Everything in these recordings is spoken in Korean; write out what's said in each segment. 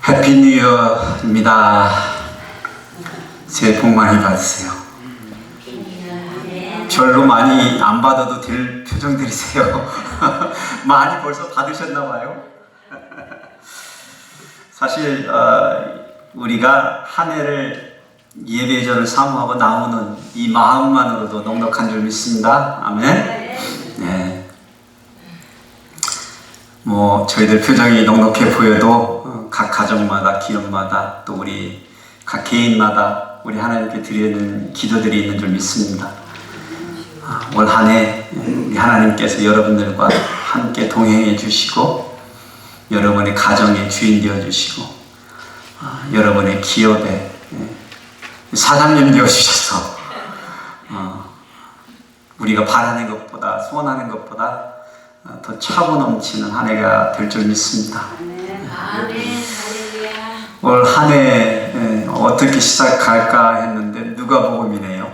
해피 뉴 이어입니다. 새해 복 많이 받으세요. 별로 많이 안 받아도 될 표정들이세요. 많이 벌써 받으셨나봐요. 사실 우리가 한 해를 예배전을 사모하고 나오는 이 마음만으로도 넉넉한 줄 믿습니다. 아멘. 네. 뭐 저희들 표정이 넉넉해 보여도 각 가정마다, 기업마다, 또 우리 각 개인마다 우리 하나님께 드리는 기도들이 있는 줄 믿습니다. 올 한 해 우리 하나님께서 여러분들과 함께 동행해 주시고, 여러분의 가정의 주인 되어 주시고, 여러분의 기업의 사장님 되어 주셔서 우리가 바라는 것보다, 소원하는 것보다 더 차고 넘치는 한 해가 될 줄 믿습니다. 올 한 해 어떻게 시작할까 했는데 누가복음이네요.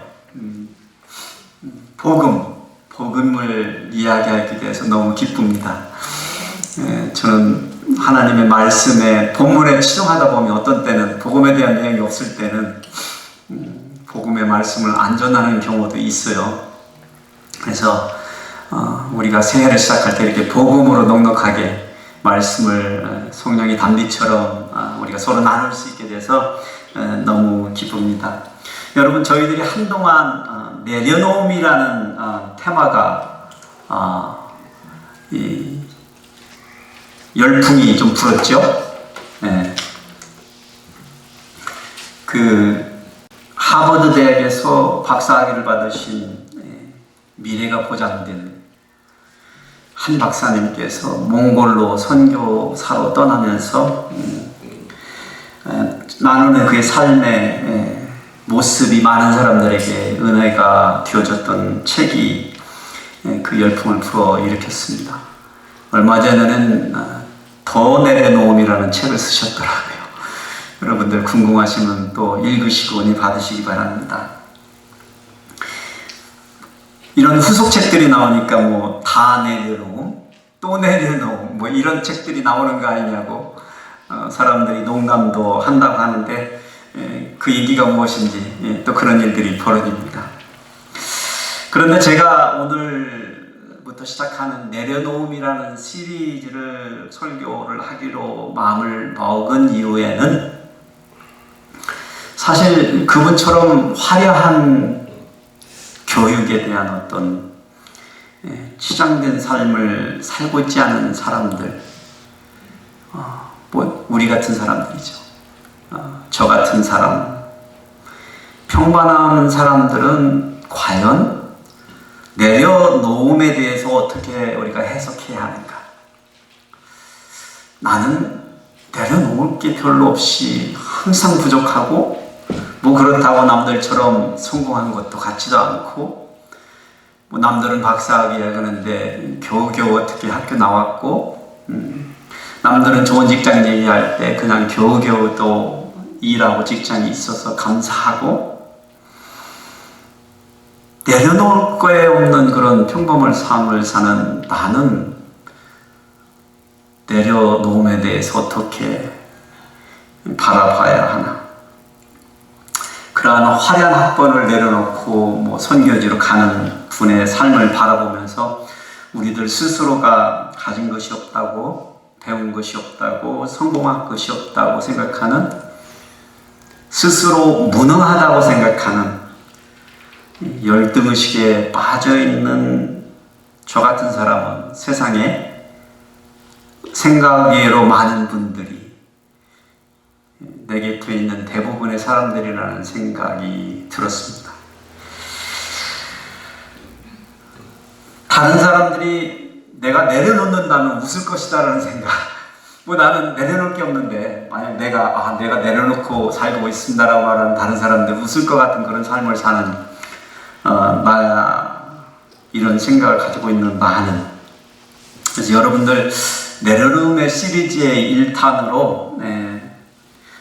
복음을 이야기하게 돼서 너무 기쁩니다. 저는 하나님의 말씀에 본문에 치중하다 보면 어떤 때는 복음에 대한 내용이 없을 때는 복음의 말씀을 안 전하는 경우도 있어요. 그래서 우리가 새해를 시작할 때 이렇게 복음으로 넉넉하게 말씀을 성령의 단비처럼 우리가 서로 나눌 수 있게 돼서 너무 기쁩니다. 여러분, 저희들이 한동안 내려놓음이라는 테마가 이 열풍이 좀 불었죠. 네. 그 하버드 대학에서 박사학위를 받으신 미래가 보장된 한 박사님께서 몽골로 선교사로 떠나면서 나누는 그의 삶의 모습이 많은 사람들에게 은혜가 되어졌던 책이 그 열풍을 불어일으켰습니다. 얼마 전에는 더 내려놓음이라는 책을 쓰셨더라고요. 여러분들 궁금하시면 또 읽으시고 은혜 받으시기 바랍니다. 이런 후속책들이 나오니까 뭐 다 내려놓음, 또 내려놓음, 뭐 이런 책들이 나오는 거 아니냐고 사람들이 농담도 한다고 하는데 그 얘기가 무엇인지 또 그런 일들이 벌어집니다. 그런데 제가 오늘부터 시작하는 내려놓음이라는 시리즈를 설교를 하기로 마음을 먹은 이유에는 사실 그분처럼 화려한 교육에 대한 어떤 치장된 삶을 살고 있지 않은 사람들, 뭐 우리 같은 사람들이죠. 저 같은 사람, 평범한 사람들은 과연 내려놓음에 대해서 어떻게 우리가 해석해야 하는가? 나는 내려놓을 게 별로 없이 항상 부족하고, 뭐 그렇다고 남들처럼 성공한 것도 같지도 않고, 뭐 남들은 박사학위를 하는데 겨우겨우 어떻게 학교 나왔고, 남들은 좋은 직장 얘기할 때 그냥 겨우겨우 또 일하고 직장이 있어서 감사하고, 내려놓을 거에 없는 그런 평범한 삶을 사는 나는 내려놓음에 대해서 어떻게 바라봐야 하나? 그러한 화려한 학번을 내려놓고 뭐 선교지로 가는 분의 삶을 바라보면서 우리들 스스로가 가진 것이 없다고, 배운 것이 없다고, 성공한 것이 없다고 생각하는, 스스로 무능하다고 생각하는 열등의식에 빠져있는 저 같은 사람은 세상에 생각 외로 많은 분들이 내 곁에 있는 대부분의 사람들이라는 생각이 들었습니다. 다른 사람들이 내가 내려놓는다면 웃을 것이다라는 생각. 뭐 나는 내려놓을 게 없는데 만약 내가 내려놓고 살고 있습니다라고 말하는 다른 사람들 웃을 것 같은 그런 삶을 사는 이런 생각을 가지고 있는 많은. 그래서 여러분들 내려놓음의 시리즈의 1탄으로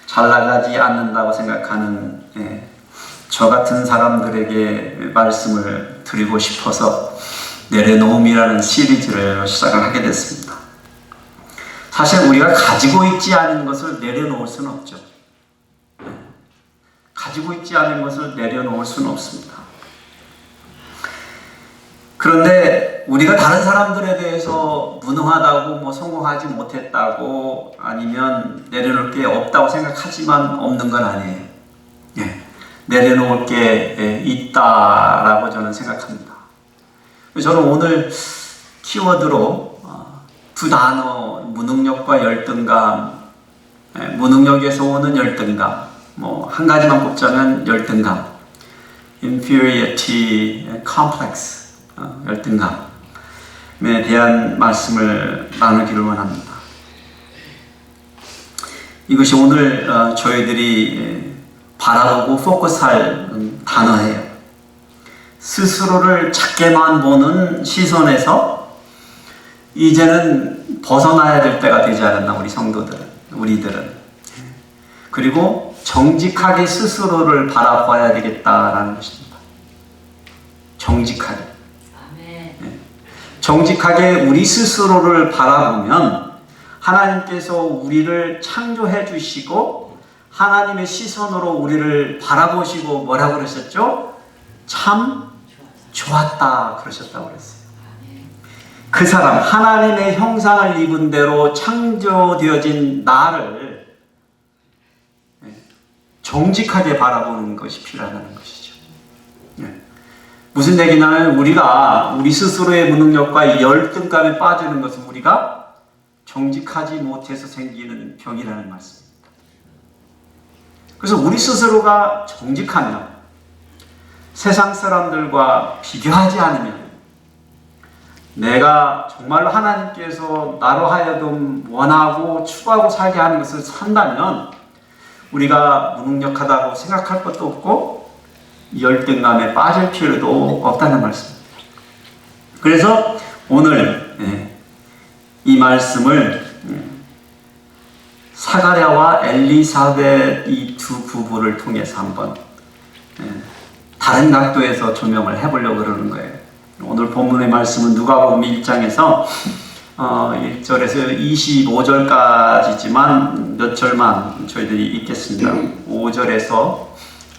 잘 나가지 않는다고 생각하는 저 같은 사람들에게 말씀을 드리고 싶어서 내려놓음이라는 시리즈를 시작을 하게 됐습니다. 사실 우리가 가지고 있지 않은 것을 내려놓을 수는 없죠. 가지고 있지 않은 것을 내려놓을 수는 없습니다. 그런데 우리가 다른 사람들에 대해서 무능하다고 뭐 성공하지 못했다고 아니면 내려놓을 게 없다고 생각하지만 없는 건 아니에요. 예, 내려놓을 게 있다라고 저는 생각합니다. 저는 오늘 키워드로 두 단어, 무능력과 열등감, 무능력에서 오는 열등감, 뭐 한 가지만 꼽자면 열등감, inferiority complex, 열등감에 대한 말씀을 나누기를 원합니다. 이것이 오늘 저희들이 바라보고 포커스할 단어예요. 스스로를 작게만 보는 시선에서 이제는 벗어나야 될 때가 되지 않았나, 우리 성도들은, 우리들은. 그리고 정직하게 스스로를 바라봐야 되겠다라는 것입니다. 정직하게. 정직하게 우리 스스로를 바라보면 하나님께서 우리를 창조해 주시고 하나님의 시선으로 우리를 바라보시고 뭐라고 그러셨죠? 참 좋았다 그러셨다고 그랬어요. 그 사람, 하나님의 형상을 입은 대로 창조되어진 나를 정직하게 바라보는 것이 필요하다는 것이죠. 무슨 얘기냐면 우리가 우리 스스로의 무능력과 열등감에 빠지는 것은 우리가 정직하지 못해서 생기는 병이라는 말씀입니다. 그래서 우리 스스로가 정직하면 세상 사람들과 비교하지 않으면 내가 정말로 하나님께서 나로 하여금 원하고 추구하고 살게 하는 것을 산다면 우리가 무능력하다고 생각할 것도 없고 열등감에 빠질 필요도 없다는 말씀입니다. 그래서 오늘 이 말씀을 사가랴와 엘리사벳 이 두 부부를 통해서 한번 다른 각도에서 조명을 해보려고 그러는 거예요. 오늘 본문의 말씀은 누가복음 1장에서 1절에서 25절까지지만 몇 절만 저희들이 읽겠습니다. 5절에서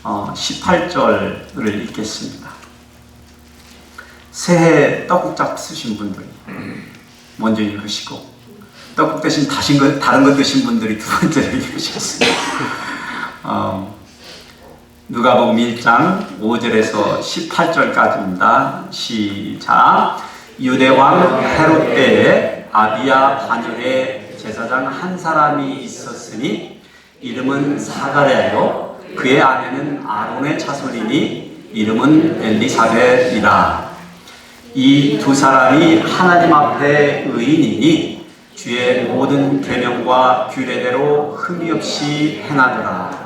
18절을 읽겠습니다. 새해 떡국잡 쓰신 분들이 먼저 읽으시고 떡국 대신 다른 것 드신 분들이 두 번째로 읽으셨습니다. 누가복음 1장 5절에서 18절까지입니다. 시작. 유대왕 헤롯 때에 아비야 반열에 제사장 한 사람이 있었으니 이름은 사가랴요 그의 아내는 아론의 자손이니 이름은 엘리사벳이라. 이 두 사람이 하나님 앞에 의인이니 주의 모든 계명과 규례대로 흠이 없이 행하더라.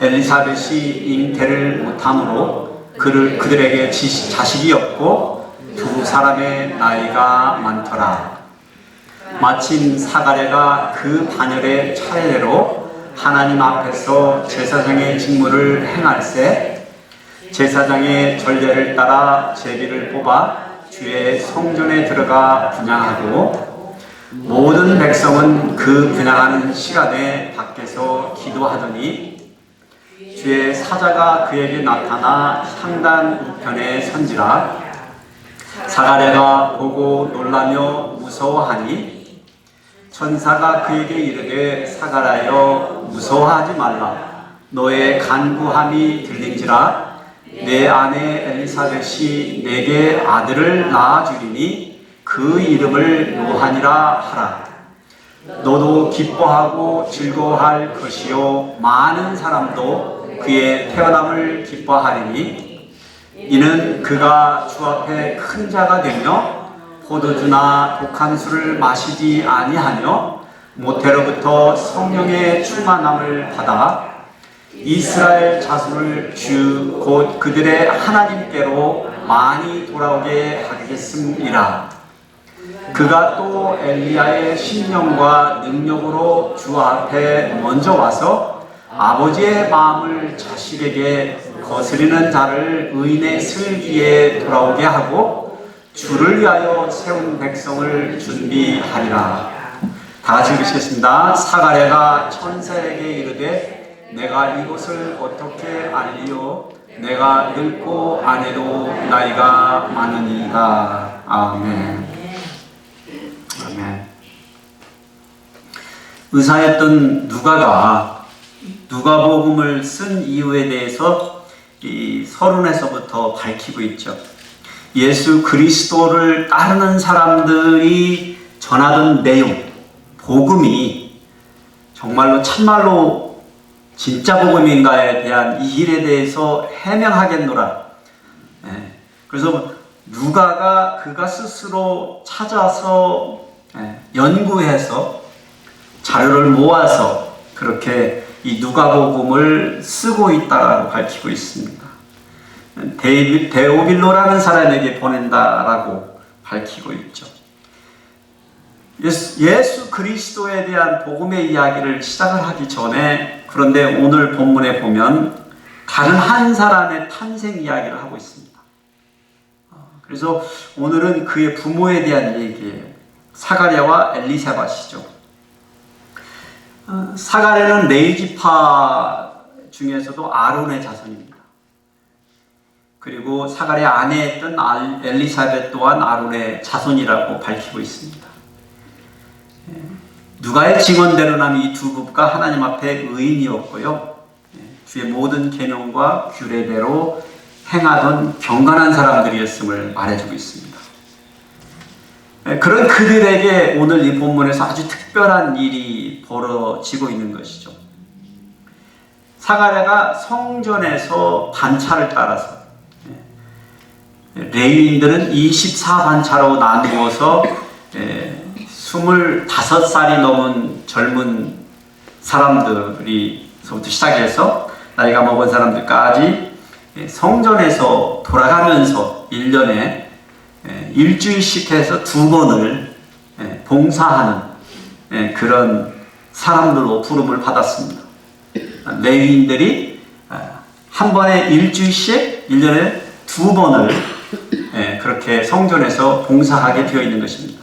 엘리사벳이 잉태를 못함으로 그들에게 자식이 없고 두 사람의 나이가 많더라. 마침 사가랴가 그 반열의 차례대로 하나님 앞에서 제사장의 직무를 행할세 제사장의 전례를 따라 제비를 뽑아 주의 성전에 들어가 분향하고 모든 백성은 그 분향하는 시간에 밖에서 기도하더니 주의 사자가 그에게 나타나 향단 우편에 선지라. 사가랴가 보고 놀라며 무서워하니 천사가 그에게 이르되 사가랴여 무서워하지 말라. 너의 간구함이 들린지라. 내 아내 엘리사벳이 내게 아들을 낳아주리니 그 이름을 요한이라 하라. 너도 기뻐하고 즐거워할 것이요 많은 사람도 그의 태어남을 기뻐하리니 이는 그가 주 앞에 큰 자가 되며 포도주나 독한 술을 마시지 아니하며 모태로부터 성령의 충만함을 받아 이스라엘 자손을 주 곧 그들의 하나님께로 많이 돌아오게 하겠음이라. 그가 또 엘리야의 신령과 능력으로 주 앞에 먼저 와서 아버지의 마음을 자식에게 거스리는 자를 의인의 슬기에 돌아오게 하고 주를 위하여 세운 백성을 준비하리라. 다 같이 읽으시겠습니다. 사가랴가 천사에게 이르되 내가 이것을 어떻게 알리요? 내가 늙고 아내도 나이가 많으니이다. 아멘. 아멘. 의사였던 누가가 누가복음을 쓴 이유에 대해서 이 서론에서부터 밝히고 있죠. 예수 그리스도를 따르는 사람들이 전하던 내용, 복음이 정말로 참말로 진짜 복음인가에 대한 이 일에 대해서 해명하겠노라. 그래서 누가가 그가 스스로 찾아서 연구해서 자료를 모아서 그렇게 이 누가복음을 쓰고 있다라고 밝히고 있습니다. 데오빌로라는 사람에게 보낸다라고 밝히고 있죠. 예수 그리스도에 대한 복음의 이야기를 시작을 하기 전에, 그런데 오늘 본문에 보면 다른 한 사람의 탄생 이야기를 하고 있습니다. 그래서 오늘은 그의 부모에 대한 얘기예요. 사가랴와 엘리사벳이죠. 사가랴는 레위지파 중에서도 아론의 자손입니다. 그리고 사가랴 아내였던 엘리사벳 또한 아론의 자손이라고 밝히고 있습니다. 누가의 증언대로라면 이 두 부부가 하나님 앞에 의인이었고요. 주의 모든 계명과 규례대로 행하던 경건한 사람들이었음을 말해주고 있습니다. 그런 그들에게 오늘 이 본문에서 아주 특별한 일이 벌어지고 있는 것이죠. 사가랴가 성전에서 반차를 따라서, 레위인들은 24반차로 나누어서 25살이 넘은 젊은 사람들이서부터 시작해서 나이가 먹은 사람들까지 성전에서 돌아가면서 1년에 일주일씩 해서 2번을 봉사하는 그런 사람들로 부름을 받았습니다. 레위인들이 한 번에 일주일씩 1년에 2번을 그렇게 성전에서 봉사하게 되어 있는 것입니다.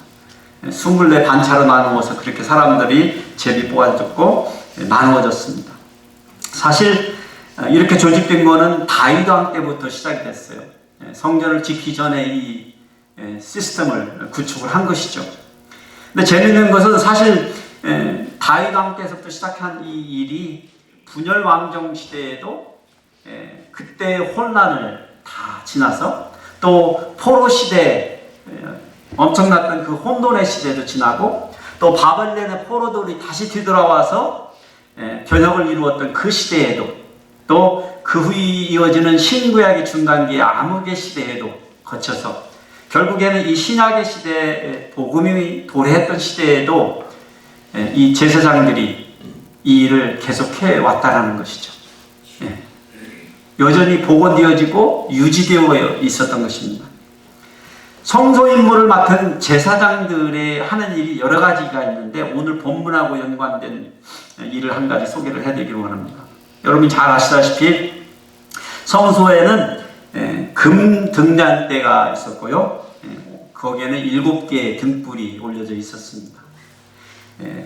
24반차로 나누어서 그렇게 사람들이 제비 뽑아줬고 나누어졌습니다. 사실 이렇게 조직된 거는 다윗 왕 때부터 시작이 됐어요. 성전을 짓기 전에 이 시스템을 구축을 한 것이죠. 근데 재미있는 것은 사실 다윗 왕께서부터 시작한 이 일이 분열 왕정 시대에도 그때의 혼란을 다 지나서 또 포로 시대 엄청났던 그 혼돈의 시대도 지나고 또 바벨론의 포로들이 다시 뒤돌아와서 변혁을 이루었던 그 시대에도 또 그 후에 이어지는 신구약의 중간기의 암흑의 시대에도 거쳐서 결국에는 이 신약의 시대에 복음이 도래했던 시대에도 이 제사장들이 이 일을 계속해 왔다라는 것이죠. 여전히 복원되어지고 유지되어 있었던 것입니다. 성소 임무를 맡은 제사장들의 하는 일이 여러 가지가 있는데 오늘 본문하고 연관된 일을 한 가지 소개를 해드리기로 합니다. 여러분이 잘 아시다시피 성소에는 금 등잔대가 있었고요. 거기에는 7개의 등불이 올려져 있었습니다.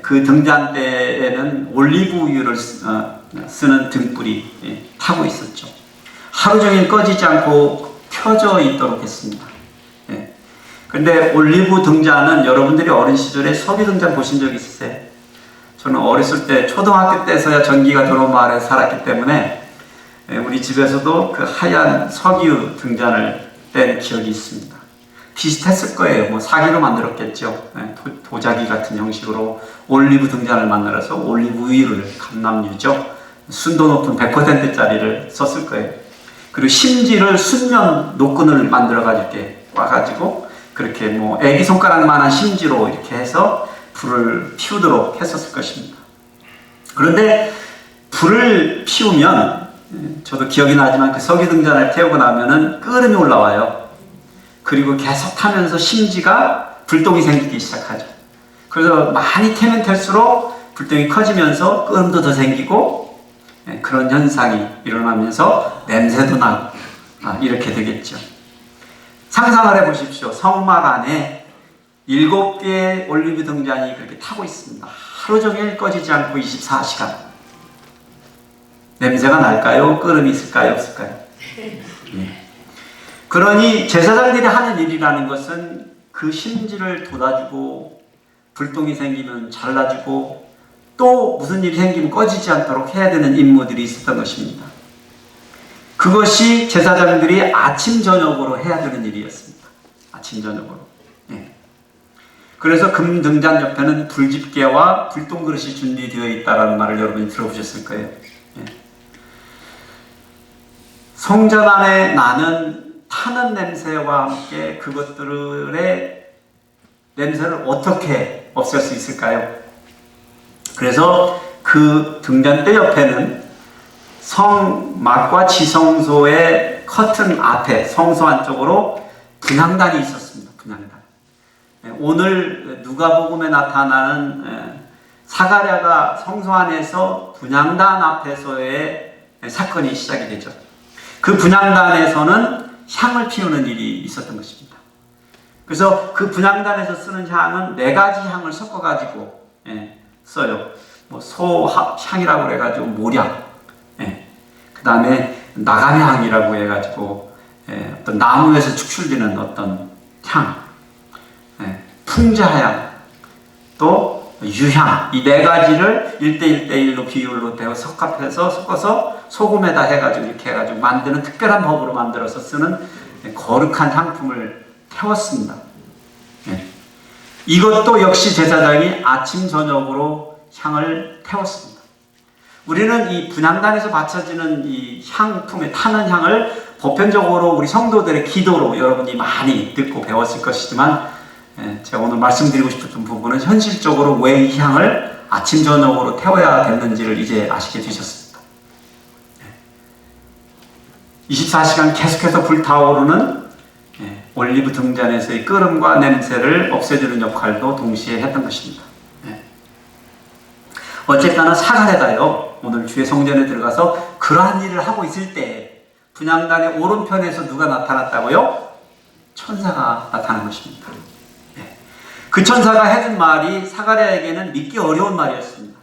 그 등잔대에는 올리브유를 쓰는 등불이 타고 있었죠. 하루 종일 꺼지지 않고 켜져 있도록 했습니다. 근데 올리브 등잔은 여러분들이 어린 시절에 석유 등잔 보신 적 있으세요? 저는 어렸을 때 초등학교 때서야 전기가 들어온 마을에 살았기 때문에 우리 집에서도 그 하얀 석유 등잔을 뗀 기억이 있습니다. 비슷했을 거예요. 뭐 사기로 만들었겠죠. 도자기 같은 형식으로 올리브 등잔을 만들어서 올리브 우유를 감남유죠. 순도 높은 100%짜리를 썼을 거예요. 그리고 심지를 순면 노끈을 만들어가지고 이렇게 와가지고 그렇게 뭐 애기 손가락만한 심지로 이렇게 해서 불을 피우도록 했었을 것입니다. 그런데 불을 피우면 저도 기억이 나지만 그 석유 등잔을 태우고 나면은 끓음이 올라와요. 그리고 계속 타면서 심지가 불똥이 생기기 시작하죠. 그래서 많이 태면 탈수록 불똥이 커지면서 끓음도 더 생기고 그런 현상이 일어나면서 냄새도 나고 이렇게 되겠죠. 상상을 해보십시오. 성막 안에 7개의 올리브 등잔이 그렇게 타고 있습니다. 하루 종일 꺼지지 않고 24시간. 냄새가 날까요? 끓음이 있을까요? 없을까요? 네. 그러니 제사장들이 하는 일이라는 것은 그 심지를 돋아주고, 불똥이 생기면 잘라주고, 또 무슨 일이 생기면 꺼지지 않도록 해야 되는 임무들이 있었던 것입니다. 그것이 제사장들이 아침 저녁으로 해야 되는 일이었습니다. 아침 저녁으로. 네. 그래서 금 등잔 옆에는 불집게와 불똥 그릇이 준비되어 있다는 말을 여러분이 들어보셨을 거예요. 네. 성전 안에 나는 타는 냄새와 함께 그것들의 냄새를 어떻게 없앨 수 있을까요? 그래서 그 등잔대 옆에는 성막과 지성소의 커튼 앞에 성소 안쪽으로 분향단이 있었습니다. 분향단. 오늘 누가복음에 나타나는 사가랴가 성소 안에서 분향단 앞에서의 사건이 시작이 되죠. 그 분향단에서는 향을 피우는 일이 있었던 것입니다. 그래서 그 분향단에서 쓰는 향은 4가지 향을 섞어가지고 써요. 뭐 소향이라고 해가지고 모략, 그 다음에 나감향이라고 해가지고 어떤 나무에서 축출되는 어떤 향, 풍자향, 또 유향, 이 4가지를 1대1대1로 비율로 섞어서 소금에다 해가지고 이렇게 해가지고 만드는 특별한 법으로 만들어서 쓰는 거룩한 향품을 태웠습니다. 이것도 역시 제사장이 아침 저녁으로 향을 태웠습니다. 우리는 이 분향단에서 바쳐지는 이 향품에 타는 향을 보편적으로 우리 성도들의 기도로 여러분이 많이 듣고 배웠을 것이지만, 제가 오늘 말씀드리고 싶었던 부분은 현실적으로 왜 이 향을 아침 저녁으로 태워야 됐는지를 이제 아시게 되셨습니다. 24시간 계속해서 불타오르는 올리브 등잔에서의 끓음과 냄새를 없애주는 역할도 동시에 했던 것입니다. 어쨌거나 사가랴가요, 오늘 주의 성전에 들어가서 그러한 일을 하고 있을 때 분향단의 오른편에서 누가 나타났다고요? 천사가 나타난 것입니다. 그 천사가 해준 말이 사가랴에게는 믿기 어려운 말이었습니다.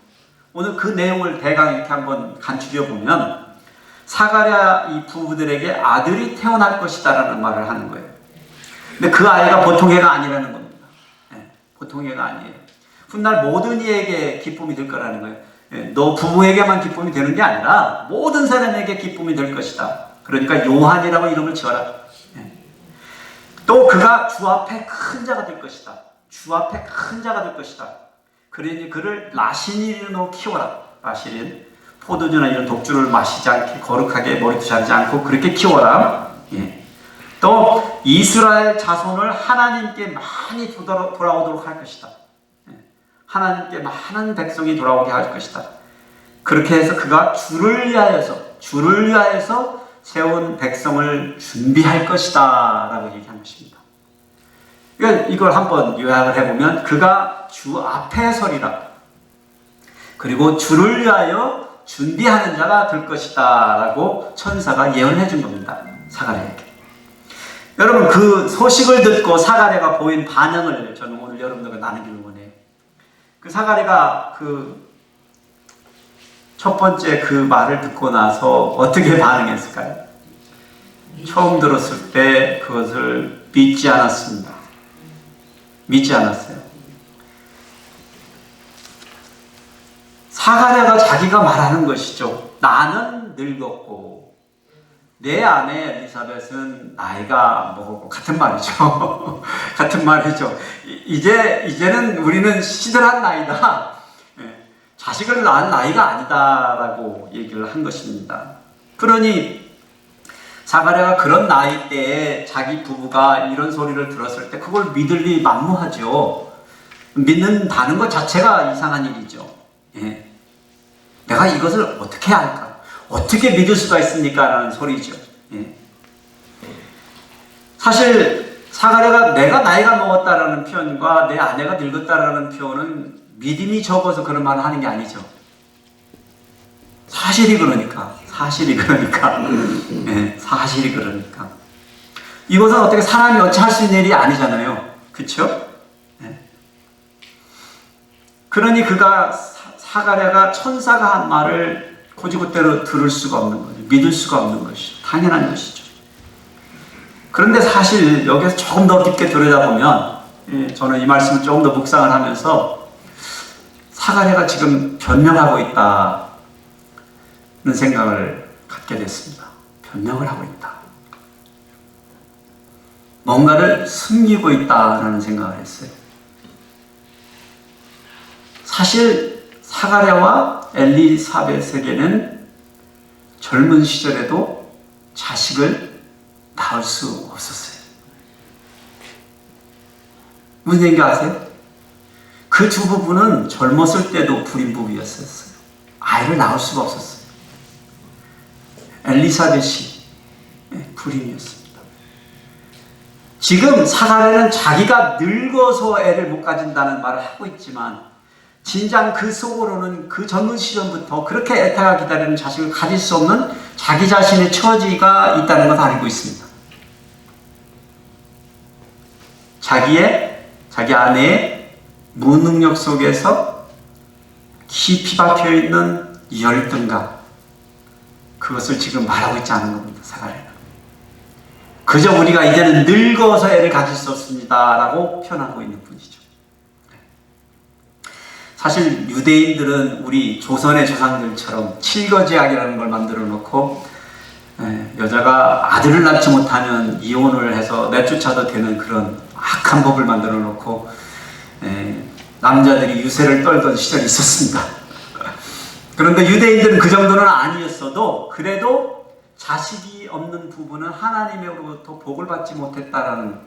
오늘 그 내용을 대강 이렇게 한번 간추려 보면 사가랴 이 부부들에게 아들이 태어날 것이다라는 말을 하는 거예요. 근데 그 아이가 보통 애가 아니라는 겁니다. 보통 애가 아니에요. 훗날 모든 이에게 기쁨이 될 거라는 거예요. 너 부부에게만 기쁨이 되는 게 아니라 모든 사람에게 기쁨이 될 것이다. 그러니까 요한이라고 이름을 지어라. 또 그가 주 앞에 큰 자가 될 것이다. 주 앞에 큰 자가 될 것이다. 그러니 그를 라시닌으로 키워라. 라시닌. 포도주나 이런 독주를 마시지 않게 거룩하게 머리도 자르지 않고 그렇게 키워라. 또 이스라엘 자손을 하나님께 많이 돌아오도록 할 것이다. 하나님께 많은 백성이 돌아오게 할 것이다. 그렇게 해서 그가 주를 위하여서 세운 백성을 준비할 것이다 라고 얘기한 것입니다. 이걸 한번 요약을 해보면 그가 주 앞에 서리라. 그리고 주를 위하여 준비하는 자가 될 것이다 라고 천사가 예언해 준 겁니다. 사가랴에게. 여러분, 그 소식을 듣고 사가랴가 보인 반응을 저는 오늘 여러분들과 나누기를 원해요. 그 사가랴가 그 첫 번째 그 말을 듣고 나서 어떻게 반응했을까요? 처음 들었을 때 그것을 믿지 않았습니다. 믿지 않았어요. 사가랴가 자기가 말하는 것이죠. 나는 늙었고 내 아내 엘리사벳은 나이가 먹었고, 같은 말이죠. 같은 말이죠. 이제는 우리는 시들한 나이다. 자식을 낳은 나이가 아니다라고 얘기를 한 것입니다. 그러니 사가랴가 그런 나이 때에 자기 부부가 이런 소리를 들었을 때 그걸 믿을리 만무하죠. 믿는다는 것 자체가 이상한 일이죠. 내가 이것을 어떻게 할까? 어떻게 믿을 수가 있습니까? 라는 소리죠. 사실 사가랴가 내가 나이가 먹었다라는 표현과 내 아내가 늙었다라는 표현은 믿음이 적어서 그런 말을 하는 게 아니죠. 사실이 그러니까. 사실이 그러니까. 이것은 어떻게 사람이 어찌 할 수 있는 일이 아니잖아요. 그렇죠? 그러니 그가 사가랴가 천사가 한 말을 고지고대로 들을 수가 없는 거죠. 믿을 수가 없는 것이죠. 당연한 것이죠. 그런데 사실 여기서 조금 더 깊게 들여다보면 저는 이 말씀을 조금 더 묵상을 하면서 사가랴가 지금 변명하고 있다는 생각을 갖게 됐습니다. 변명을 하고 있다. 뭔가를 숨기고 있다라는 생각을 했어요. 사실 사가랴와 엘리사벳에게는 젊은 시절에도 자식을 낳을 수 없었어요. 무슨 얘기 아세요? 그 두 부부는 젊었을 때도 불임부부였었어요. 아이를 낳을 수가 없었어요. 엘리사벳이 불임이었습니다. 지금 사가랴는 자기가 늙어서 애를 못 가진다는 말을 하고 있지만 진작 그 속으로는 그 젊은 시절부터 그렇게 애타가 기다리는 자식을 가질 수 없는 자기 자신의 처지가 있다는 것을 알고 있습니다. 자기 아내의 무능력 속에서 깊이 박혀있는 열등감, 그것을 지금 말하고 있지 않은 겁니다. 사가랴는 그저 우리가 이제는 늙어서 애를 가질 수 없습니다 라고 표현하고 있는 뿐이죠. 사실 유대인들은 우리 조선의 조상들처럼 칠거지약이라는 걸 만들어 놓고 여자가 아들을 낳지 못하면 이혼을 해서 내쫓아도 되는 그런 악한 법을 만들어 놓고 남자들이 유세를 떨던 시절이 있었습니다. 그런데 유대인들은 그 정도는 아니었어도 그래도 자식이 없는 부부는 하나님으로부터 복을 받지 못했다라는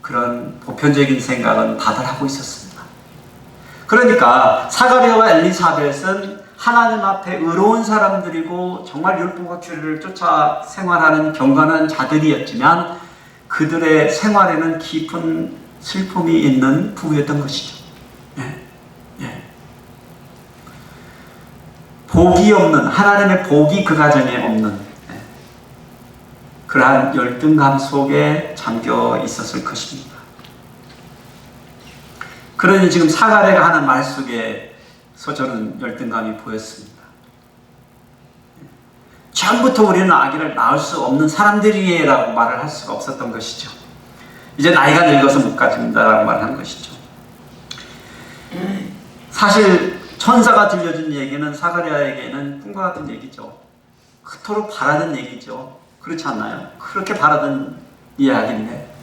그런 보편적인 생각은 다들 하고 있었습니다. 그러니까 사가랴와 엘리사벳은 하나님 앞에 의로운 사람들이고 정말 율법과 규례를 쫓아 생활하는 경건한 자들이었지만 그들의 생활에는 깊은 슬픔이 있는 부부였던 것이죠. 복이 없는, 하나님의 복이 그 가정에 없는 그러한 열등감 속에 잠겨 있었을 것입니다. 그러니 지금 사가랴가 하는 말 속에서 저는 열등감이 보였습니다. 처음부터 우리는 아기를 낳을 수 없는 사람들이라고 말을 할 수가 없었던 것이죠. 이제 나이가 늙어서 못 가진다라고 말한 것이죠. 사실 천사가 들려준 얘기는 사가랴에게는 꿈과 같은 얘기죠. 그토록 바라던 얘기죠. 그렇지 않나요? 그렇게 바라던 이야기인데,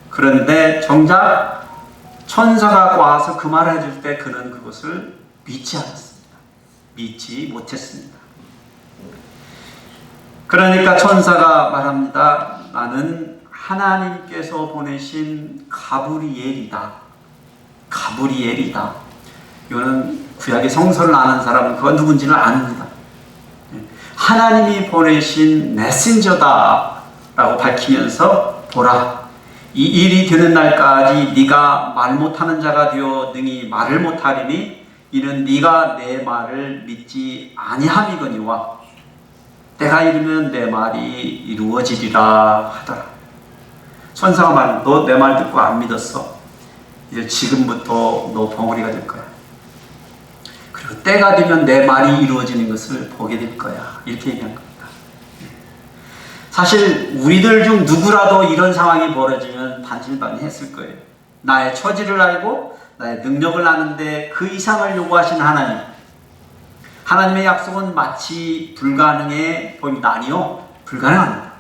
그런데 정작 천사가 와서 그 말을 해줄 때 그는 그것을 믿지 않았습니다. 믿지 못했습니다. 그러니까 천사가 말합니다. 나는 하나님께서 보내신 가브리엘이다. 가브리엘이다. 이거는 구약의 성서를 아는 사람은 그건 누군지를 압니다. 하나님이 보내신 메신저다 라고 밝히면서 보라, 이 일이 되는 날까지 네가 말 못하는 자가 되어 능히 말을 못하리니 이는 네가 내 말을 믿지 아니함이거니와 때가 이르면 내 말이 이루어지리라 하더라. 천사가 말, 너 내 말 듣고 안 믿었어. 이제 지금부터 너 벙어리가 될 거야. 그리고 때가 되면 내 말이 이루어지는 것을 보게 될 거야. 이렇게 얘기한 겁니다. 사실 우리들 중 누구라도 이런 상황이 벌어지면 반질반의했을 거예요. 나의 처지를 알고 나의 능력을 아는데 그 이상을 요구하신 하나님, 하나님의 약속은 마치 불가능해 보입니다. 아니요, 불가능합니다.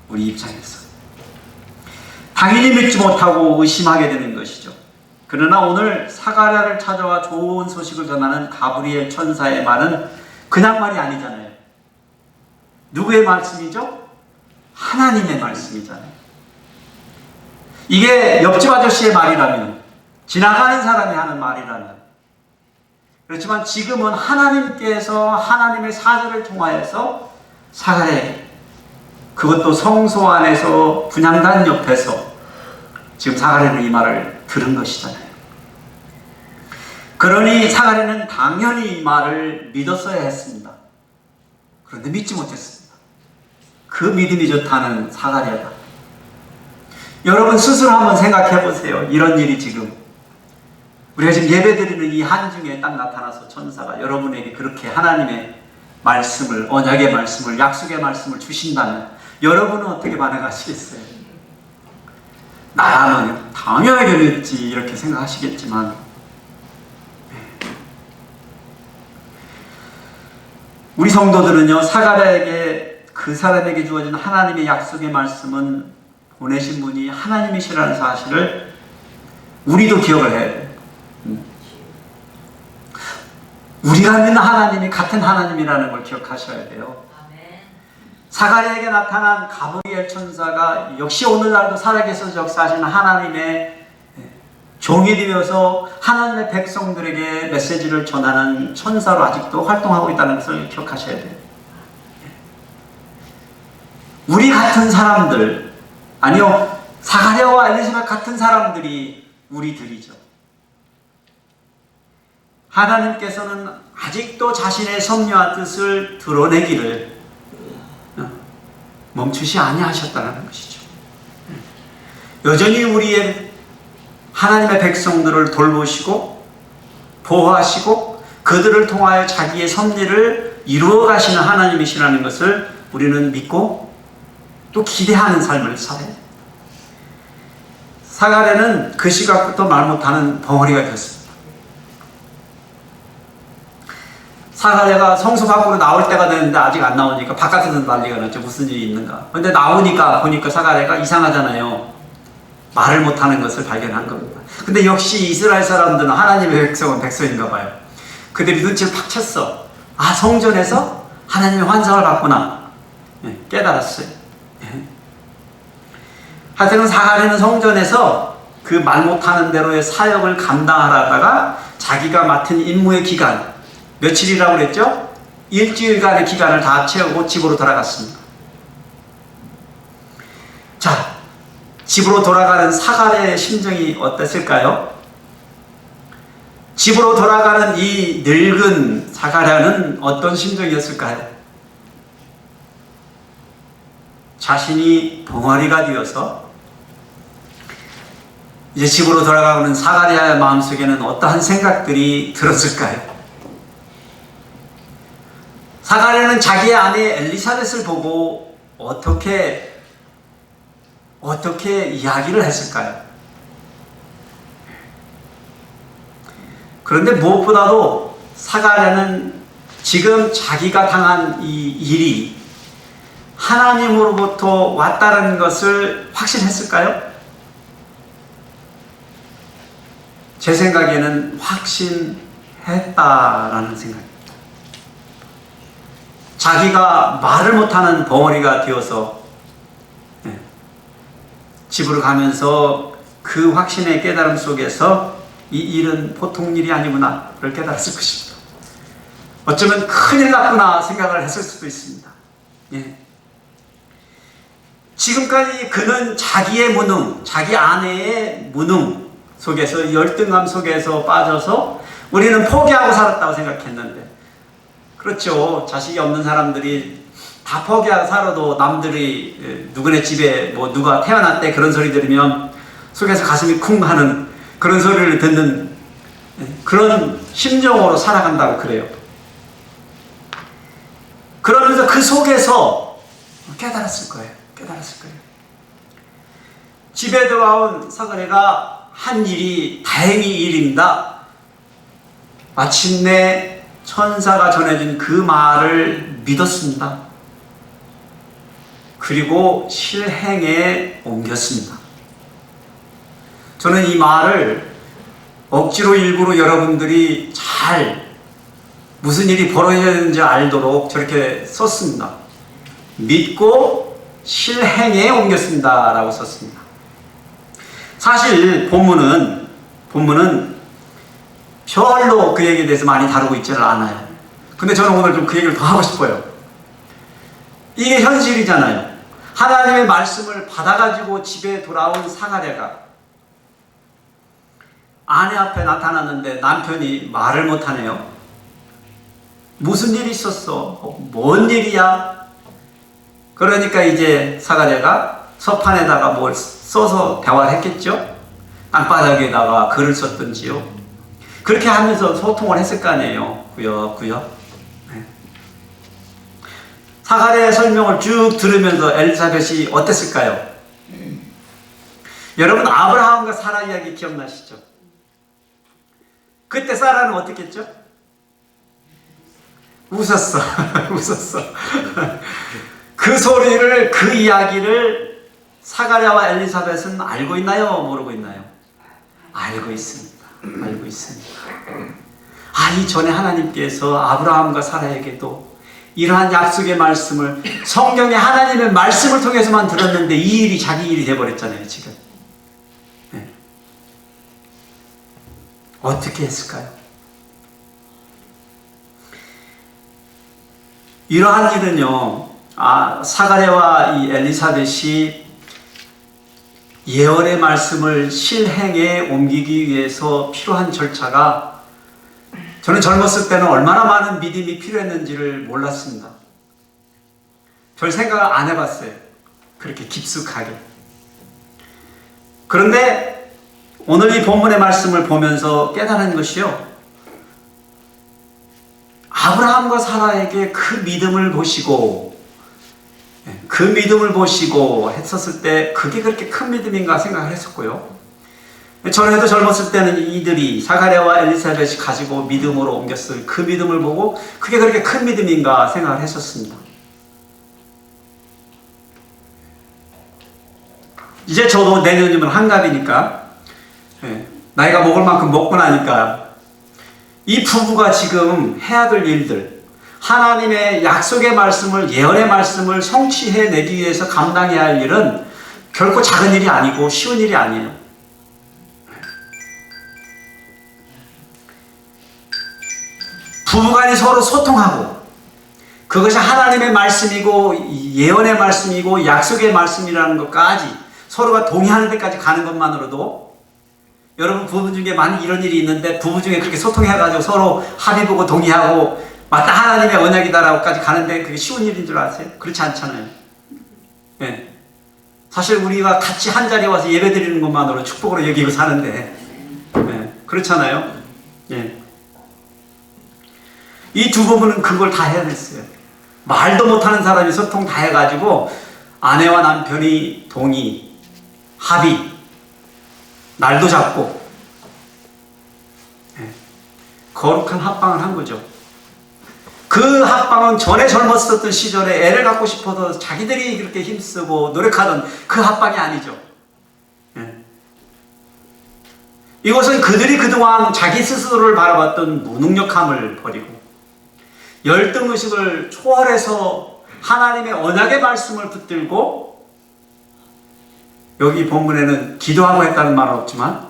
우리 입장에서 당연히 믿지 못하고 의심하게 되는 것이죠. 그러나 오늘 사가랴를 찾아와 좋은 소식을 전하는 가브리엘 천사의 말은 그냥 말이 아니잖아요. 누구의 말씀이죠? 하나님의 말씀이잖아요. 이게 옆집 아저씨의 말이라면, 지나가는 사람이 하는 말이라면, 그렇지만 지금은 하나님께서 하나님의 사자를 통하여서 사가랴에게, 그것도 성소 안에서 분향단 옆에서 지금 사가랴는 이 말을 들은 것이잖아요. 그러니 사가랴는 당연히 이 말을 믿었어야 했습니다. 그런데 믿지 못했습니다. 그 믿음이 좋다는 사가랴가. 여러분 스스로 한번 생각해 보세요. 이런 일이 지금 우리가 지금 예배드리는 이 한중에 딱 나타나서 천사가 여러분에게 그렇게 하나님의 말씀을, 언약의 말씀을, 약속의 말씀을 주신다면 여러분은 어떻게 반응하시겠어요? 나라면 당연하겠지 이렇게 생각하시겠지만, 우리 성도들은요, 사가랴에게, 그 사람에게 주어진 하나님의 약속의 말씀은 보내신 분이 하나님이시라는 사실을 우리도 기억을 해야 돼요. 우리가 믿는 하나님이 같은 하나님이라는 걸 기억하셔야 돼요. 사가랴에게 나타난 가브리엘 천사가 역시 오늘날도 살아계셔서 역사하시는 하나님의 종이 되어서 하나님의 백성들에게 메시지를 전하는 천사로 아직도 활동하고 있다는 것을 기억하셔야 돼요. 우리 같은 사람들, 아니요, 사가랴와 엘리사벳 같은 사람들이 우리들이죠. 하나님께서는 아직도 자신의 섭리와 뜻을 드러내기를 멈추시 아니하셨다는 것이죠. 여전히 우리의 하나님의 백성들을 돌보시고 보호하시고 그들을 통하여 자기의 섭리를 이루어 가시는 하나님이시라는 것을 우리는 믿고 또 기대하는 삶을 살아요. 사가랴는 그 시각부터 말 못하는 벙어리가 되었습니다. 사가랴가 성소 밖으로 나올 때가 되는데 아직 안 나오니까 바깥에서 난리가 났죠. 무슨 일이 있는가. 근데 나오니까 보니까 사가랴가 이상하잖아요. 말을 못하는 것을 발견한 겁니다. 근데 역시 이스라엘 사람들은 하나님의 백성은 백성인가 봐요. 그들이 눈치를 팍 쳤어. 아, 성전에서 하나님의 환상을 봤구나. 깨달았어요. 하여튼 사가랴는 성전에서 그 말 못하는 대로의 사역을 감당하다가 자기가 맡은 임무의 기간, 며칠이라고 그랬죠? 일주일간의 기간을 다 채우고 집으로 돌아갔습니다. 자, 집으로 돌아가는 사가랴의 심정이 어땠을까요? 집으로 돌아가는 이 늙은 사가랴는 어떤 심정이었을까요? 자신이 벙어리가 되어서 이제 집으로 돌아가는 사가랴의 마음속에는 어떠한 생각들이 들었을까요? 사가랴는 자기의 아내 엘리사벳을 보고 어떻게 이야기를 했을까요? 그런데 무엇보다도 사가랴는 지금 자기가 당한 이 일이 하나님으로부터 왔다는 것을 확신했을까요? 제 생각에는 확신했다라는 생각입니다. 자기가 말을 못하는 벙어리가 되어서 집으로 가면서 그 확신의 깨달음 속에서 이 일은 보통 일이 아니구나를 깨달았을 것입니다. 어쩌면 큰일 났구나 생각을 했을 수도 있습니다. 지금까지 그는 자기의 무능, 자기 아내의 무능 속에서, 열등감 속에서 빠져서 우리는 포기하고 살았다고 생각했는데, 그렇죠. 자식이 없는 사람들이 다 포기하고 살아도 남들이 누구네 집에 뭐 누가 태어났대 그런 소리 들으면 속에서 가슴이 쿵 하는 그런 소리를 듣는 그런 심정으로 살아간다고 그래요. 그러면서 그 속에서 깨달았을 거예요. 집에 들어온 사가랴가 한 일이 다행히 일입니다. 마침내 천사가 전해준 그 말을 믿었습니다. 그리고 실행에 옮겼습니다. 저는 이 말을 억지로 일부러 여러분들이 잘 무슨 일이 벌어졌는지 알도록 저렇게 썼습니다. 믿고 실행에 옮겼습니다 라고 썼습니다. 사실 본문은 별로 그 얘기에 대해서 많이 다루고 있지는 않아요. 근데 저는 오늘 좀 그 얘기를 더 하고 싶어요. 이게 현실이잖아요. 하나님의 말씀을 받아가지고 집에 돌아온 사가랴가 아내 앞에 나타났는데 남편이 말을 못하네요. 무슨 일이 있었어? 뭔 일이야? 그러니까 이제 사가랴가 서판에다가 뭘 써서 대화를 했겠죠? 땅바닥에다가 글을 썼든지요. 그렇게 하면서 소통을 했을 거 아니에요. 구역구역. 네. 사가랴의 설명을 쭉 들으면서 엘리사벳이 어땠을까요? 여러분, 아브라함과 사라 이야기 기억나시죠? 그때 사라는 어떻게 했죠? 웃었어. 웃었어. 그 소리를, 그 이야기를 사가랴와 엘리사벳은 알고 있나요? 모르고 있나요? 알고 있습니다. 알고 있습니다. 이전에 하나님께서 아브라함과 사라에게도 이러한 약속의 말씀을 성경의 하나님의 말씀을 통해서만 들었는데 이 일이 자기 일이 돼버렸잖아요, 지금. 네. 어떻게 했을까요? 이러한 일은요, 사가랴와 이 엘리사벳이 예언의 말씀을 실행에 옮기기 위해서 필요한 절차가, 저는 젊었을 때는 얼마나 많은 믿음이 필요했는지를 몰랐습니다. 별 생각을 안 해봤어요. 그렇게 깊숙하게. 그런데 오늘 이 본문의 말씀을 보면서 깨달은 것이요, 아브라함과 사라에게 그 믿음을 보시고 했었을 때 그게 그렇게 큰 믿음인가 생각을 했었고요. 전에도 젊었을 때는 이들이 사가랴와 엘리사벳이 가지고 믿음으로 옮겼을 그 믿음을 보고 그게 그렇게 큰 믿음인가 생각을 했었습니다. 이제 저도 내년이면 한갑이니까, 나이가 먹을 만큼 먹고 나니까 이 부부가 지금 해야 될 일들, 하나님의 약속의 말씀을, 예언의 말씀을 성취해내기 위해서 감당해야 할 일은 결코 작은 일이 아니고 쉬운 일이 아니에요. 부부간이 서로 소통하고, 그것이 하나님의 말씀이고 예언의 말씀이고 약속의 말씀이라는 것까지 서로가 동의하는 데까지 가는 것만으로도, 여러분 부부 중에 많이 이런 일이 있는데 부부 중에 그렇게 소통해가지고 서로 합의 보고 동의하고 맞다 하나님의 언약이다라고까지 가는데 그게 쉬운 일인 줄 아세요? 그렇지 않잖아요. 네. 사실 우리가 같이 한 자리에 와서 예배 드리는 것만으로 축복으로 여기고 사는데, 그렇잖아요. 이 두 부부는 그걸 다 해야 됐어요. 말도 못하는 사람이 소통 다 해가지고 아내와 남편이 동의, 합의, 날도 잡고 거룩한 합방을 한 거죠. 그 합방은 전에 젊었었던 시절에 애를 갖고 싶어서 자기들이 그렇게 힘쓰고 노력하던 그 합방이 아니죠. 이것은 그들이 그동안 자기 스스로를 바라봤던 무능력함을 버리고 열등의식을 초월해서 하나님의 언약의 말씀을 붙들고, 여기 본문에는 기도하고 했다는 말은 없지만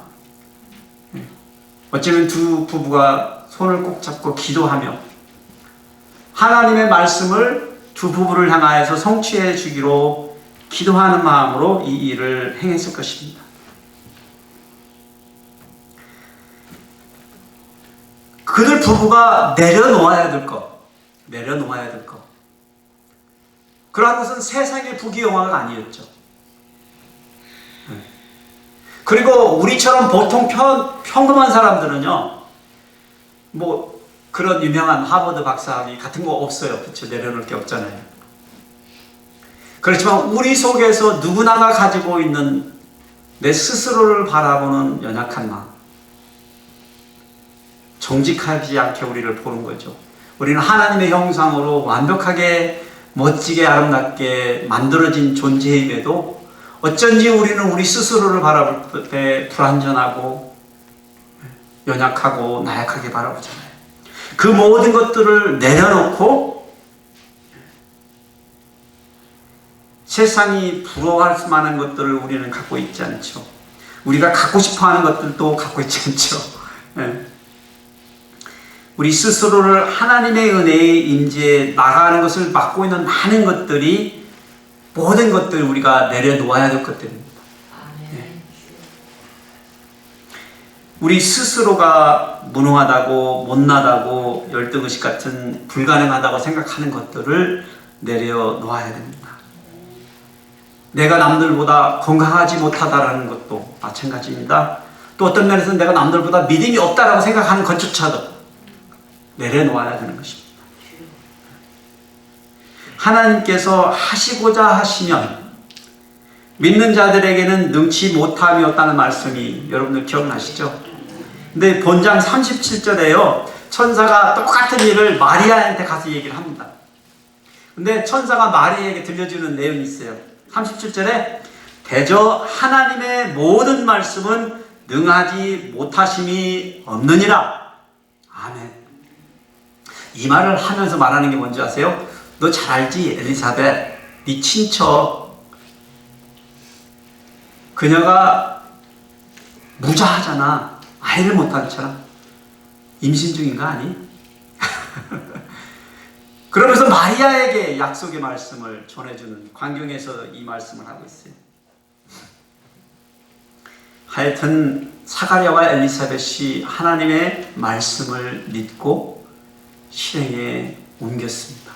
어쩌면 두 부부가 손을 꼭 잡고 기도하며 하나님의 말씀을 두 부부를 향하여서 성취해 주기로 기도하는 마음으로 이 일을 행했을 것입니다. 그들 부부가 내려놓아야 될 것, 그러한 것은 세상의 부귀영화가 아니었죠. 그리고 우리처럼 보통 평범한 사람들은요, 뭐 그런 유명한 하버드 박사학위 같은 거 없어요. 그렇죠? 내려놓을 게 없잖아요. 그렇지만 우리 속에서 누구나가 가지고 있는 내 스스로를 바라보는 연약한 마음, 정직하지 않게 우리를 보는 거죠. 우리는 하나님의 형상으로 완벽하게 멋지게 아름답게 만들어진 존재임에도 어쩐지 우리는 우리 스스로를 바라볼 때 불완전하고 연약하고 나약하게 바라보잖아요. 그 모든 것들을 내려놓고 세상이 부러워할 만한 것들을 우리는 갖고 있지 않죠. 우리가 갖고 싶어하는 것들도 갖고 있지 않죠. 우리 스스로를 하나님의 은혜의 임재에 나가는 것을 막고 있는 많은 것들이, 모든 것들 우리가 내려놓아야 될 것들입니다. 우리 스스로가 무능하다고, 못나다고, 열등의식 같은 불가능하다고 생각하는 것들을 내려놓아야 됩니다. 내가 남들보다 건강하지 못하다라는 것도 마찬가지입니다. 또 어떤 면에서는 내가 남들보다 믿음이 없다라고 생각하는 것조차도 내려놓아야 되는 것입니다. 하나님께서 하시고자 하시면 믿는 자들에게는 능치 못함이 없다는 말씀이 여러분들 기억나시죠? 근데 본장 37절에요. 천사가 똑같은 일을 마리아한테 가서 얘기를 합니다. 근데 천사가 마리아에게 들려주는 내용이 있어요. 37절에 대저 하나님의 모든 말씀은 능하지 못하심이 없느니라. 아멘. 이 말을 하면서 말하는 게 뭔지 아세요? 너 잘 알지? 엘리사벳, 네 친척. 그녀가 무자하잖아. 아이를 못하잖아. 임신 중인 거 아니? 그러면서 마리아에게 약속의 말씀을 전해주는 광경에서 이 말씀을 하고 있어요. 하여튼 사가랴와 엘리사벳이 하나님의 말씀을 믿고 실행에 옮겼습니다.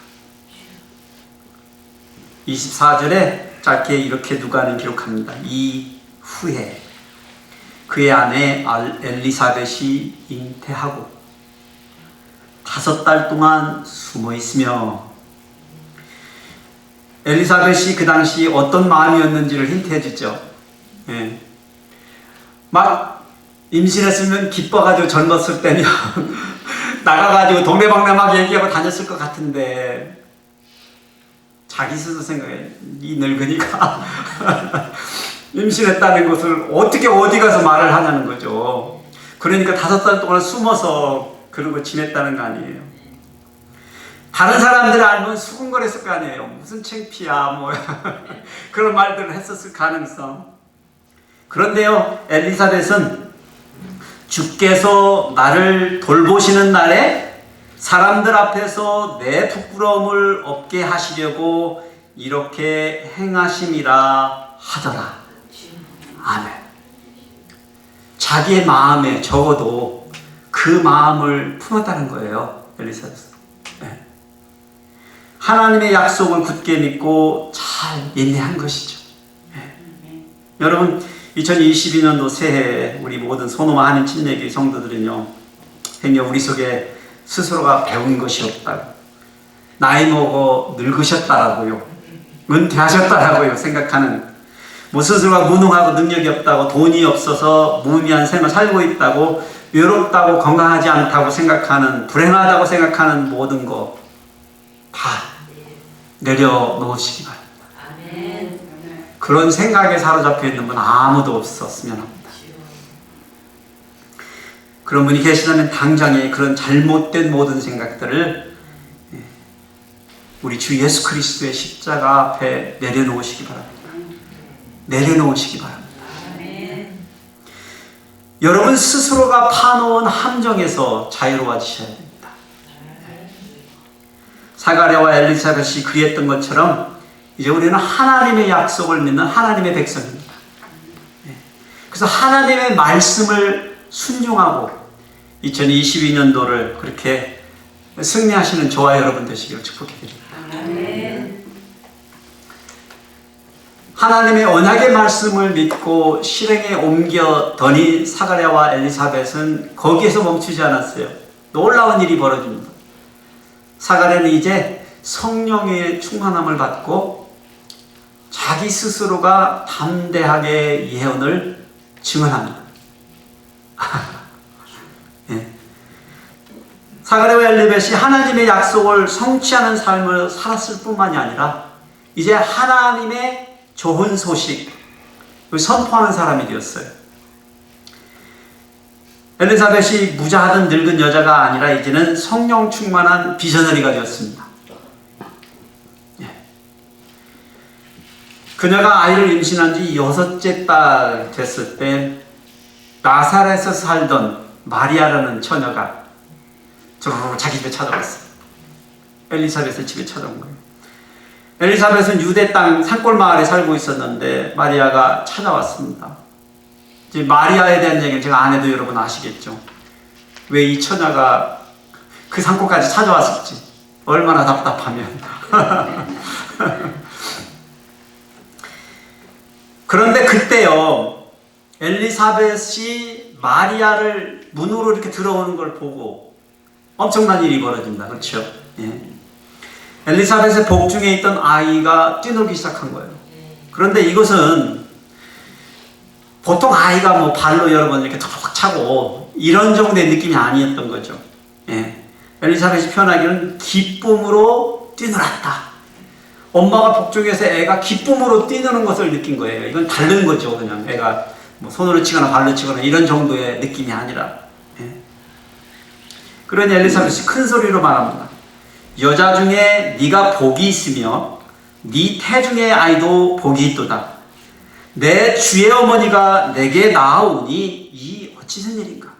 24절에 짧게 이렇게 누가는 기록합니다. 이 후에 그의 아내 엘리사벳이 잉태하고 5달 동안 숨어 있으며, 엘리사벳이 그 당시 어떤 마음이었는지를 힌트해 주죠. 예. 막 임신했으면 기뻐가지고 젊었을 때면 나가가지고 동네방네 막 얘기하고 다녔을 것 같은데, 자기 스스로 생각해. 이 늙은이가 임신했다는 것을 어떻게 어디 가서 말을 하냐는 거죠. 그러니까 5달 동안 숨어서 그러고 지냈다는 거 아니에요. 다른 사람들 알면 수군거렸을 거 아니에요. 무슨 창피야 뭐 그런 말들을 했었을 가능성. 그런데요, 엘리사벳은 주께서 나를 돌보시는 날에 사람들 앞에서 내 부끄러움을 없게 하시려고 이렇게 행하심이라 하더라. 아멘. 자기의 마음에 적어도 그 마음을 품었다는 거예요, 엘리사벳은. 네. 하나님의 약속을 굳게 믿고 잘 인내한 것이죠. 네. 여러분, 2022년도 새해에 우리 모든 소노마 한인 침례교회 성도들은요, 행여 우리 속에 스스로가 배운 것이 없다고, 나이 먹어 늙으셨다라고요, 은퇴하셨다라고요 생각하는, 뭐 스스로가 무능하고 능력이 없다고, 돈이 없어서 무의미한 삶을 살고 있다고, 외롭다고, 건강하지 않다고 생각하는, 불행하다고 생각하는 모든 거 다 내려놓으시기 바랍니다. 아멘. 그런 생각에 사로잡혀 있는 분 아무도 없었으면 합니다. 그런 분이 계시다면 당장에 그런 잘못된 모든 생각들을 우리 주 예수 그리스도의 십자가 앞에 내려놓으시기 바랍니다. 내려놓으시기 바랍니다. 여러분 스스로가 파놓은 함정에서 자유로워지셔야 됩니다. 사가랴와 엘리사벳이 그리했던 것처럼 이제 우리는 하나님의 약속을 믿는 하나님의 백성입니다. 그래서 하나님의 말씀을 순종하고 2022년도를 그렇게 승리하시는 저와 여러분 되시기를 축복해드립니다. 하나님의 언약의 말씀을 믿고 실행에 옮겨더니 사가랴와 엘리사벳은 거기에서 멈추지 않았어요. 놀라운 일이 벌어집니다. 사가랴는 이제 성령의 충만함을 받고 자기 스스로가 담대하게 예언을 증언합니다. 네. 사가랴와 엘리사벳이 하나님의 약속을 성취하는 삶을 살았을 뿐만이 아니라 이제 하나님의 좋은 소식을 선포하는 사람이 되었어요. 엘리사벳이 무자하던 늙은 여자가 아니라 이제는 성령 충만한 비셔너리가 되었습니다. 그녀가 아이를 임신한 지 6째 달 됐을 때 나사렛에서 살던 마리아라는 처녀가 자기 집에 찾아왔어요. 엘리사벳의 집에 찾아온 거예요. 엘리사벳은 유대 땅 산골 마을에 살고 있었는데 마리아가 찾아왔습니다. 이제 마리아에 대한 얘기는 제가 안 해도 여러분 아시겠죠. 왜 이 처녀가 그 산골까지 찾아왔을지, 얼마나 답답하면. 그런데 그때요, 엘리사벳이 마리아를 문으로 이렇게 들어오는 걸 보고 엄청난 일이 벌어진다. 그렇죠? 예. 엘리사벳의 복중에 있던 아이가 뛰놀기 시작한 거예요. 그런데 이것은 보통 아이가 뭐 발로 여러 번 이렇게 턱턱 차고 이런 정도의 느낌이 아니었던 거죠. 예. 엘리사벳이 표현하기는 기쁨으로 뛰놀았다. 엄마가 복중에서 애가 기쁨으로 뛰노는 것을 느낀 거예요. 이건 다른 거죠. 그냥 애가 뭐 손으로 치거나 발로 치거나 이런 정도의 느낌이 아니라. 예. 그러니 엘리사벳이 큰 소리로 말합니다. 여자 중에 네가 복이 있으며 네 태중의 아이도 복이 있도다. 내 주의 어머니가 내게 낳아오니 이 어찌된 일인가.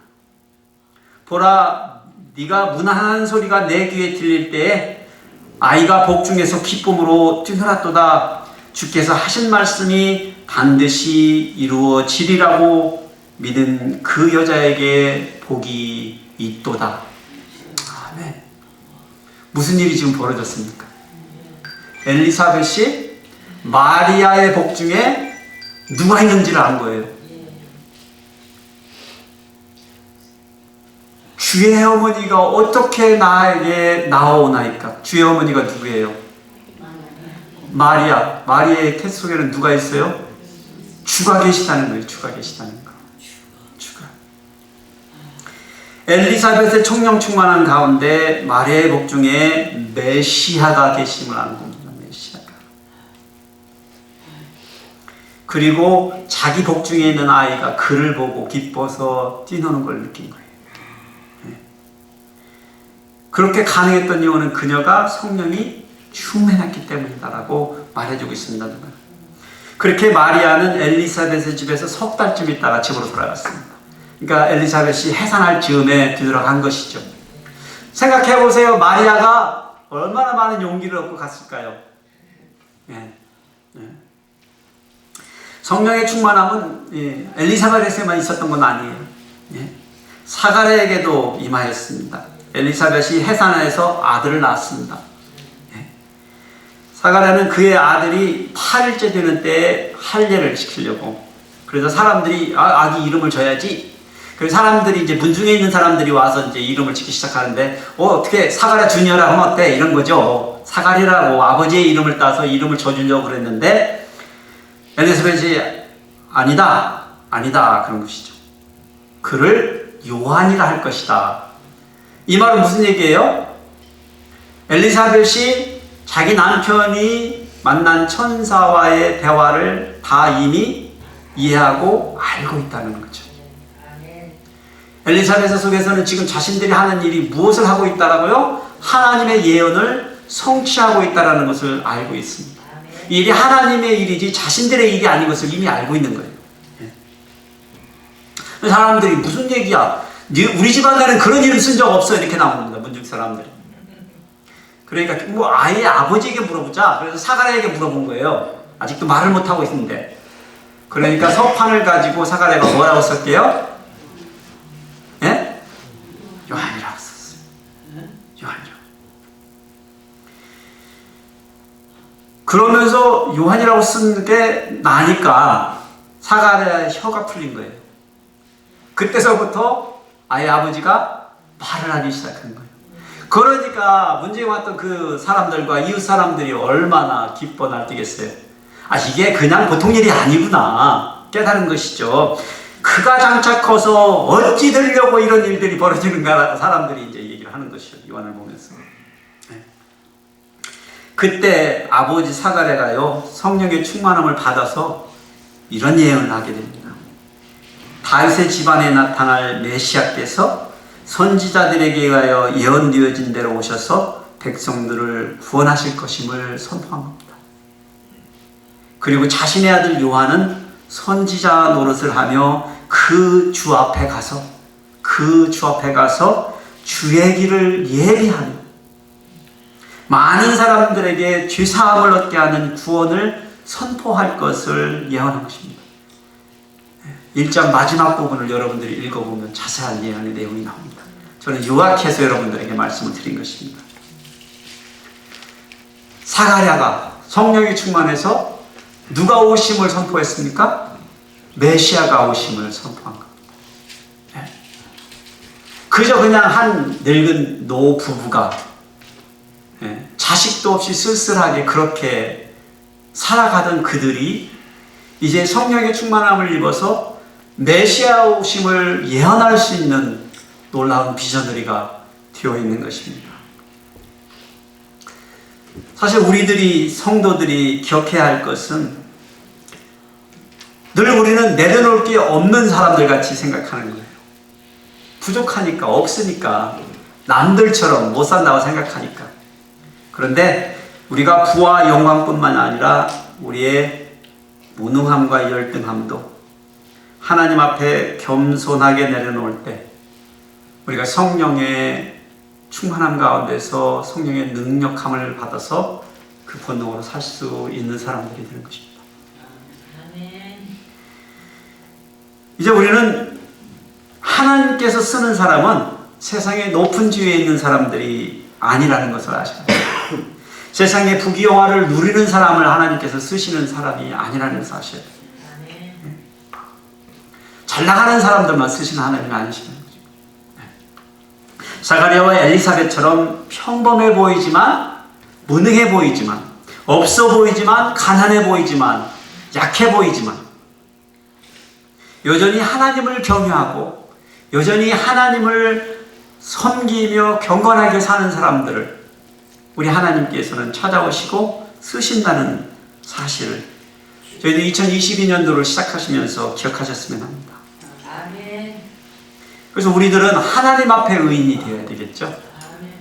보라, 네가 문하는 소리가 내 귀에 들릴 때에 아이가 복중에서 기쁨으로 뛰놀았도다. 주께서 하신 말씀이 반드시 이루어지리라고 믿은 그 여자에게 복이 있도다. 아멘. 무슨 일이 지금 벌어졌습니까? 엘리사벳이 마리아의 복중에 누가 있는지를 안 거예요. 주의 어머니가 어떻게 나에게 나오나이까? 주의 어머니가 누구예요? 마리아. 마리아의 태 속에는 누가 있어요? 주가 계시다는 거예요. 주가 계시다는 거. 주가. 엘리사벳의 청령 충만한 가운데 마리아의 복중에 메시아가 계심을 아는 겁니다. 메시아가. 그리고 자기 복중에 있는 아이가 그를 보고 기뻐서 뛰노는 걸 느낀 거예요. 그렇게 가능했던 이유는 그녀가 성령이 충만했기 때문이다라고 말해주고 있습니다. 그렇게 마리아는 엘리사벳의 집에서 석 달쯤 있다가 집으로 돌아갔습니다. 그러니까 엘리사벳이 해산할 즈음에 뒤돌아간 것이죠. 생각해보세요. 마리아가 얼마나 많은 용기를 얻고 갔을까요? 예. 예. 성령의 충만함은 엘리사벳에만 있었던 건 아니에요. 예. 사가랴에게도 임하였습니다. 엘리사벳이 해산해서 아들을 낳았습니다. 사가랴는 그의 아들이 8일째 되는 때에 할례를 시키려고, 그래서 사람들이 아기 이름을 줘야지. 그래서 사람들이 이제 문중에 있는 사람들이 와서 이제 이름을 짓기 시작하는데, 어떻게 사가랴 주니어라 하면 어때? 이런 거죠. 사가랴라고 아버지의 이름을 따서 이름을 줘주려고 그랬는데 엘리사벳이 아니다 그런 것이죠. 그를 요한이라 할 것이다. 이 말은 무슨 얘기예요? 엘리사벳이 자기 남편이 만난 천사와의 대화를 다 이미 이해하고 알고 있다는 거죠. 엘리사벳 속에서는 지금 자신들이 하는 일이 무엇을 하고 있다라고요? 하나님의 예언을 성취하고 있다는 것을 알고 있습니다. 이 일이 하나님의 일이지 자신들의 일이 아닌 것을 이미 알고 있는 거예요. 사람들이 무슨 얘기야? 우리 집안에는 그런 이름 쓴 적 없어. 이렇게 나옵니다. 문중 사람들이. 그러니까 뭐 아예 아버지에게 물어보자. 그래서 사가랴에게 물어본 거예요. 아직도 말을 못하고 있는데. 그러니까 서판을 가지고 사가랴가 뭐라고 썼게요? 예? 요한이라고 썼어요. 요한이라고. 그러면서 요한이라고 쓴 게 나니까 사가랴의 혀가 풀린 거예요. 그때서부터 아예 아버지가 말을 하기 시작한 거예요. 그러니까 문제에 왔던 그 사람들과 이웃 사람들이 얼마나 기뻐 날뛰겠어요. 이게 그냥 보통 일이 아니구나 깨달은 것이죠. 그가 장차 커서 어찌 되려고 이런 일들이 벌어지는가 사람들이 이제 얘기를 하는 것이죠. 요한을 보면서. 그때 아버지 사가랴가요 성령의 충만함을 받아서 이런 예언을 하게 됩니다. 다윗의 집안에 나타날 메시아께서 선지자들에게 의하여 예언되어진 대로 오셔서 백성들을 구원하실 것임을 선포한 겁니다. 그리고 자신의 아들 요한은 선지자 노릇을 하며 그 주 앞에 가서 주의 길을 예비하며 많은 사람들에게 죄사함을 얻게 하는 구원을 선포할 것을 예언한 것입니다. 1장 마지막 부분을 여러분들이 읽어보면 자세한 예언의 내용이 나옵니다. 저는 요약해서 여러분들에게 말씀을 드린 것입니다. 사가랴가 성령이 충만해서 누가 오심을 선포했습니까? 메시아가 오심을 선포한 겁니다. 그저 그냥 한 늙은 노 부부가 자식도 없이 쓸쓸하게 그렇게 살아가던 그들이 이제 성령의 충만함을 입어서 메시아 오심을 예언할 수 있는 놀라운 비전들이가 되어 있는 것입니다. 사실 우리들이 성도들이 기억해야 할 것은 늘 우리는 내려놓을 게 없는 사람들 같이 생각하는 거예요. 부족하니까, 없으니까, 남들처럼 못 산다고 생각하니까. 그런데 우리가 부와 영광뿐만 아니라 우리의 무능함과 열등함도 하나님 앞에 겸손하게 내려놓을 때 우리가 성령의 충만함 가운데서 성령의 능력함을 받아서 그 본능으로 살 수 있는 사람들이 되는 것입니다. 이제 우리는 하나님께서 쓰는 사람은 세상의 높은 지위에 있는 사람들이 아니라는 것을 아셔야 돼요. 세상의 부귀영화를 누리는 사람을 하나님께서 쓰시는 사람이 아니라는 것을 아셔야 돼요. 잘 나가는 사람들만 쓰시는 하나님이 아니시는 거죠. 사가랴와 엘리사벳처럼 평범해 보이지만, 무능해 보이지만, 없어 보이지만, 가난해 보이지만, 약해 보이지만 여전히 하나님을 경외하고 여전히 하나님을 섬기며 경건하게 사는 사람들을 우리 하나님께서는 찾아오시고 쓰신다는 사실을 저희도 2022년도를 시작하시면서 기억하셨으면 합니다. 그래서 우리들은 하나님 앞에 의인이 되어야 되겠죠.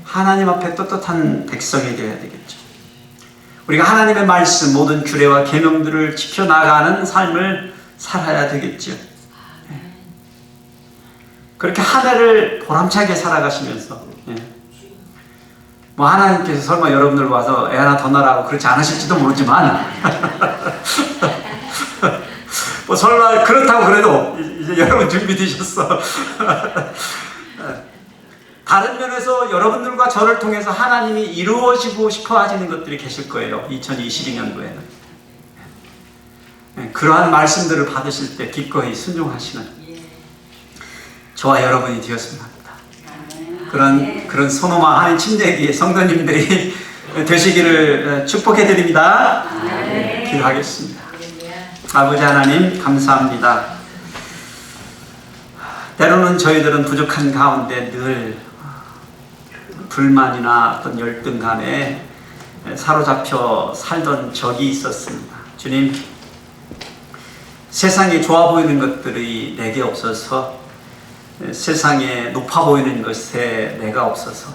하나님 앞에 떳떳한 백성이 되어야 되겠죠. 우리가 하나님의 말씀, 모든 규례와 계명들을 지켜나가는 삶을 살아야 되겠죠. 그렇게 한 해를 보람차게 살아가시면서 뭐 하나님께서 설마 여러분들 와서 애 하나 더 낳으라고 그렇지 않으실지도 모르지만 뭐 설마 그렇다고 그래도 이제 여러분 준비되셨어. 다른 면에서 여러분들과 저를 통해서 하나님이 이루어지고 싶어 하시는 것들이 계실 거예요. 2022년도에는. 그러한 말씀들을 받으실 때 기꺼이 순종하시는 저와 여러분이 되었으면 합니다. 그런 손오마 하나님 침례기의 성도님들이 되시기를 축복해 드립니다. 기도하겠습니다. 아버지 하나님 감사합니다. 때로는 저희들은 부족한 가운데 늘 불만이나 어떤 열등감에 사로잡혀 살던 적이 있었습니다. 주님, 세상에 좋아 보이는 것들이 내게 없어서, 세상에 높아 보이는 것에 내가 없어서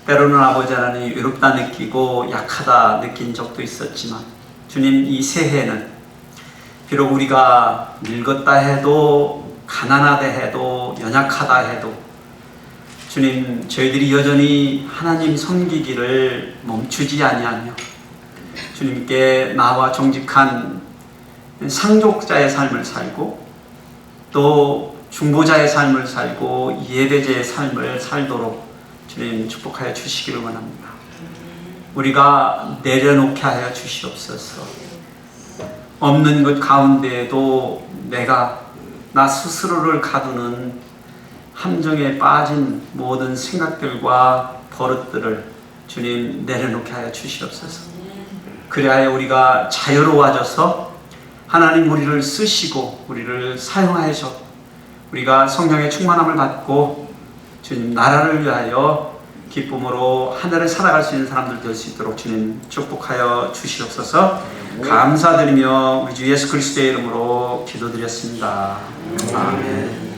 때로는 아버지 하나님 외롭다 느끼고 약하다 느낀 적도 있었지만 주님, 이 새해는 비록 우리가 늙었다 해도 가난하다 해도 연약하다 해도 주님, 저희들이 여전히 하나님 섬기기를 멈추지 아니하며 주님께 나와 정직한 상족자의 삶을 살고 또 중보자의 삶을 살고 예배자의 삶을 살도록 주님 축복하여 주시기를 원합니다. 우리가 내려놓게 하여 주시옵소서. 없는 것 가운데에도 내가 나 스스로를 가두는 함정에 빠진 모든 생각들과 버릇들을 주님 내려놓게 하여 주시옵소서. 그래야 우리가 자유로워져서 하나님 우리를 쓰시고 우리를 사용하셔 우리가 성령의 충만함을 받고 주님 나라를 위하여 기쁨으로 하늘을 살아갈 수 있는 사람들 될 수 있도록 주님 축복하여 주시옵소서. 감사드리며 우리 주 예수 그리스도의 이름으로 기도드렸습니다. 아멘.